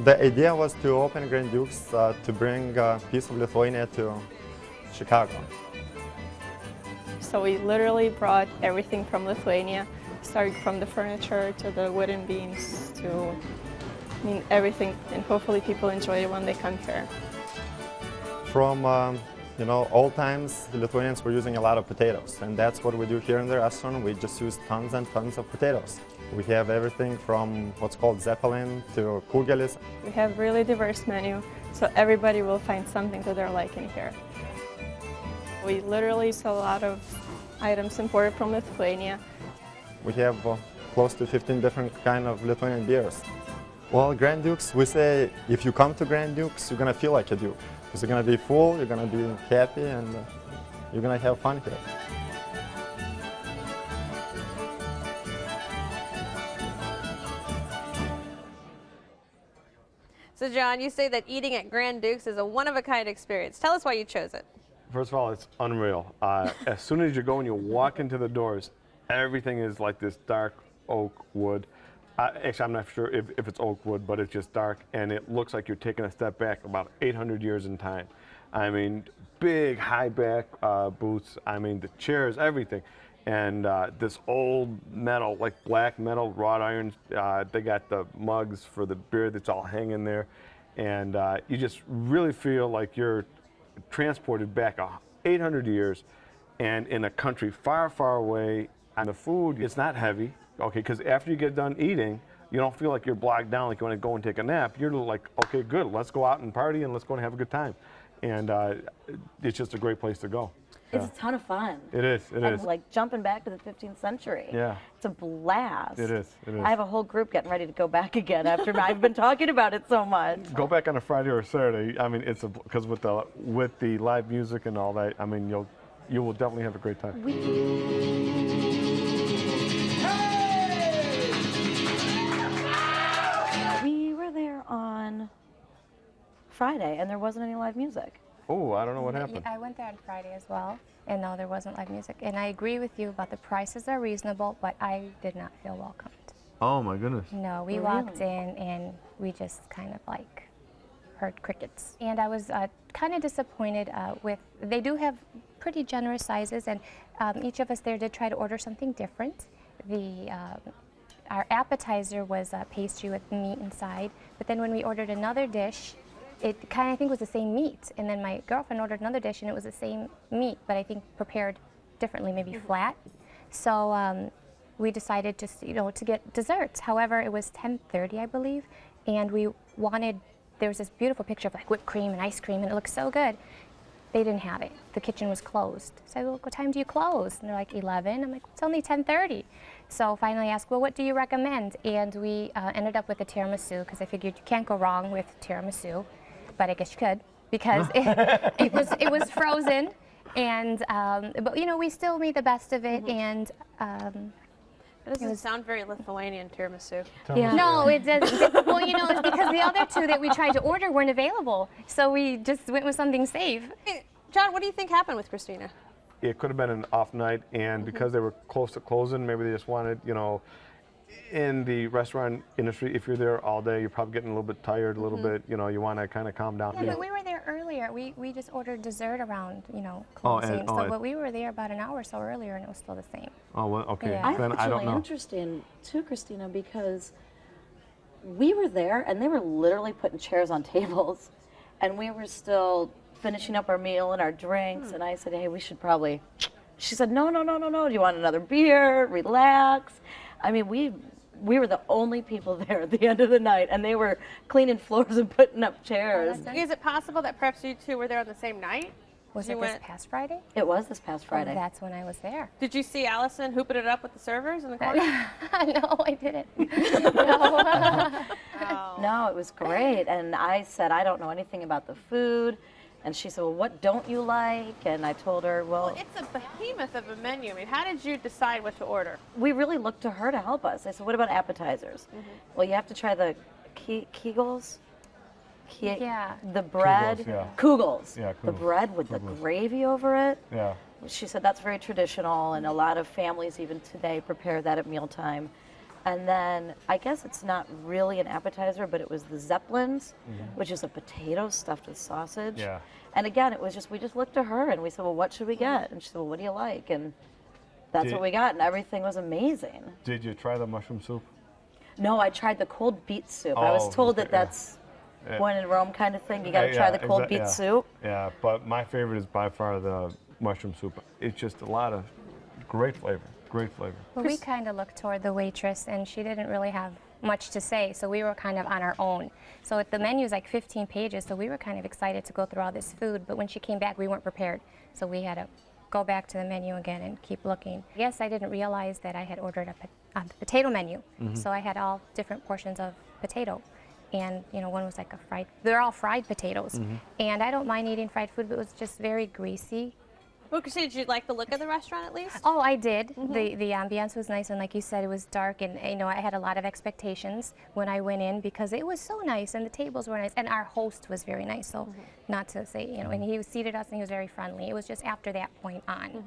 The idea was to open Grand Dukes to bring a piece of Lithuania to Chicago. So we literally brought everything from Lithuania, starting from the furniture to the wooden beams to, everything, and hopefully people enjoy it when they come here. From old times, the Lithuanians were using a lot of potatoes, and that's what we do here in the restaurant. We just use tons and tons of potatoes. We have everything from what's called zeppelin to kugelis. We have really diverse menu, so everybody will find something that they're liking here. We literally sell a lot of items imported from Lithuania. We have close to 15 different kind of Lithuanian beers. Well, Grand Dukes, we say if you come to Grand Dukes, you're going to feel like a Duke. Because you're going to be full, you're going to be happy, and you're going to have fun here. So John, you say that eating at Grand Dukes is a one-of-a-kind experience. Tell us why you chose it. First of all, it's unreal. As soon as you go and you walk into the doors, everything is like this dark oak wood. Actually, I'm not sure if it's oak wood, but it's just dark, and it looks like you're taking a step back about 800 years in time. I mean, big high back booths. I mean, the chairs, everything. And this old metal, like black metal, wrought iron, they got the mugs for the beer that's all hanging there. And you just really feel like you're transported back 800 years and in a country far, far away. And the food, it's not heavy, okay, because after you get done eating, you don't feel like you're bogged down like you want to go and take a nap. You're like, okay, good, let's go out and party and let's go and have a good time. And it's just a great place to go. It's a ton of fun. It is, it is. Like jumping back to the 15th century. Yeah. It's a blast. It is, it is. I have a whole group getting ready to go back again after I've been talking about it so much. Go back on a Friday or a Saturday. I mean, it's because with the live music and all that, I mean, you will definitely have a great time. We were there on Friday and there wasn't any live music. Oh, I don't know what happened. I went there on Friday as well, and no, there wasn't live music. And I agree with you about the prices are reasonable, but I did not feel welcomed. Oh my goodness. No, we walked in and we just kind of like heard crickets. And I was kind of disappointed they do have pretty generous sizes, and each of us there did try to order something different. Our appetizer was pastry with meat inside, but then when we ordered another dish, it kind of, I think, was the same meat. And then my girlfriend ordered another dish and it was the same meat, but I think prepared differently, maybe flat. So we decided just, to get desserts. However, it was 10:30, I believe, and there was this beautiful picture of like whipped cream and ice cream, and it looked so good. They didn't have it. The kitchen was closed. So I said, well, what time do you close? And they're like, 11. I'm like, it's only 10:30. So finally I asked, well, what do you recommend? And we ended up with a tiramisu, because I figured you can't go wrong with tiramisu. But I guess you could, because it was frozen, and but we still made the best of it, and It doesn't sound very Lithuanian, tiramisu. Yeah. No, it doesn't. Well, it's because the other two that we tried to order weren't available, so we just went with something safe. Hey, John, what do you think happened with Christina? It could have been an off night, and because they were close to closing, maybe they just wanted, in the restaurant industry, if you're there all day, you're probably getting a little bit tired, a little bit, you want to kind of calm down. Yeah, but we were there earlier. We just ordered dessert around, closing. But we were there about an hour or so earlier, and it was still the same. Oh, well, okay. Yeah. Then I don't know. Interesting too, Christina, because we were there and they were literally putting chairs on tables, and we were still finishing up our meal and our drinks. And I said, hey, we should probably. She said, no. Do you want another beer? Relax. I mean, we were the only people there at the end of the night, and they were cleaning floors and putting up chairs. Is it possible that perhaps you two were there on the same night? Was it this past Friday? It was this past Friday. Oh, that's when I was there. Did you see Allison hooping it up with the servers in the corner? No, I didn't. No, it was great. And I said, I don't know anything about the food. And she said, well, what don't you like? And I told her, well, it's a behemoth of a menu. I mean, how did you decide what to order? We really looked to her to help us. I said, what about appetizers? Well, you have to try the kegels. The bread. Kugels. Yeah, the bread with the gravy over it. Yeah. She said that's very traditional, and a lot of families even today prepare that at mealtime. And then I guess it's not really an appetizer, but it was the Zeppelins, which is a potato stuffed with sausage. Yeah. And again, it was just, we just looked at her and we said, well, what should we get? And she said, well, what do you like? And that's what we got, and everything was amazing. Did you try the mushroom soup? No, I tried the cold beet soup. I was told that that's when in Rome kind of thing. You got to try the cold beet soup. Yeah, but my favorite is by far the mushroom soup. It's just a lot of great flavor, great flavor. Well, we kind of looked toward the waitress, and she didn't really have much to say, so we were kind of on our own. So the menu is like 15 pages, so we were kind of excited to go through all this food, but when she came back, we weren't prepared, so we had to go back to the menu again and keep looking. Yes, I didn't realize that I had ordered a potato menu, so I had all different portions of potato. And one was like a fried, they're all fried potatoes. And I don't mind eating fried food, but it was just very greasy. Well, Christina, did you like the look of the restaurant at least? Oh, I did. The ambiance was nice, and like you said, it was dark, and I had a lot of expectations when I went in because it was so nice, and the tables were nice, and our host was very nice. So, not to say, and he seated us, and he was very friendly. It was just after that point on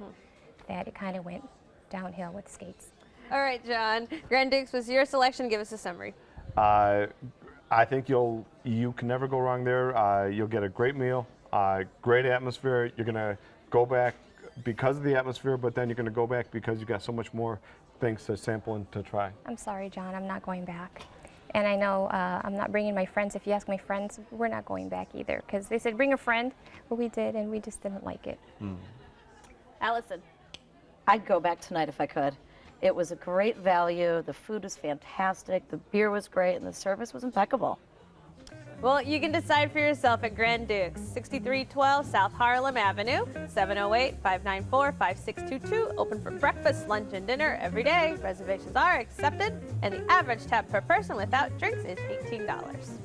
that it kind of went downhill with skates. All right, John. Grand Dukes was your selection. Give us a summary. I think you can never go wrong there. You'll get a great meal, great atmosphere. You're gonna go back because of the atmosphere, but then you're going to go back because you got so much more things to sample and to try. I'm sorry, John, I'm not going back. And I know I'm not bringing my friends. If you ask my friends, we're not going back either, because they said bring a friend. Well, we did, and we just didn't like it. Allison. I'd go back tonight if I could. It was a great value. The food was fantastic. The beer was great, and the service was impeccable. Well, you can decide for yourself at Grand Dukes, 6312 South Harlem Avenue, 708-594-5622. Open for breakfast, lunch, and dinner every day. Reservations are accepted, and the average tab per person without drinks is $18.